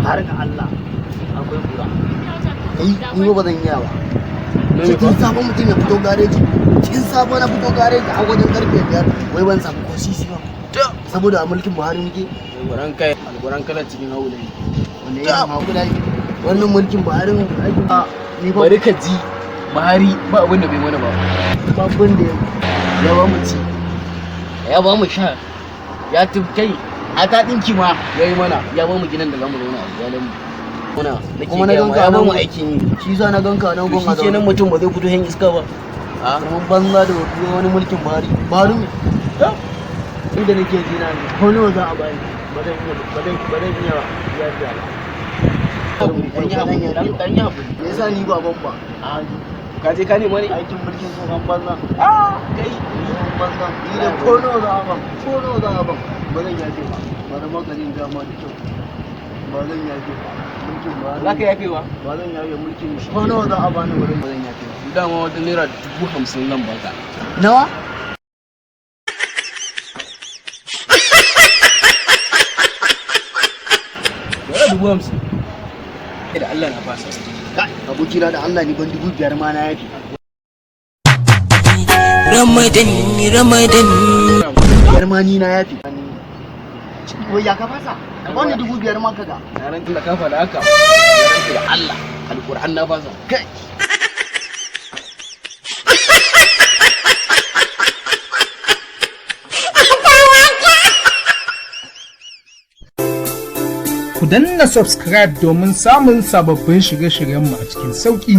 har ga Allah akwai kura ni ba zan iya ba cikin sabon mutum ya fito gareji cikin sabon na fito gareji a wajen karfe 5 wai ban samu ko sisi ba saboda a mulkin Buhari muke alquran kala cikin haula wanda ya haula wannan mulkin Buhari ni ba bari ka ji Buhari ba abin da bai mana ba babban da ya ba mu ci ya ba mu sha ya tubkai a ta dinki ma yayi mana ya ba mu gidan da zamu zauna a iyalan mu kuma na ganka ya ba mu aikin yi shi sa na ganka nan gon shi kenan mutum ba zai fito hen iska ba kuma banza da wani mulkin Buhari inda nake ji na ko nawa za a bani ba zan iya ya fiya dan ya bu me yasa ni baban ba ka je ka nemo ne aikin mulkin tsohon banza kai banza ni da ko nawa za a ban ba zan yafe ba ba da maganin dama da kyau ba zan yafe ba mulkin ba za ka yafe ba ba zan yafe mulkin ko nawa za a bani wurin ba zan yafe ba dama wata naira 50,000 nan baka nawa naira 50,000 da Allah na fasa abokina da Allah ni ban 5,000 ma na yafe Ramadan biyar ma ni na yafe wai ya ka fasa wani 5,000 ma kaga yaran da kafa da haka yaran da Allah alquran na fasa kai ku danna subscribe domin samun sababbin shirye-shiryenmu a cikin sauƙi.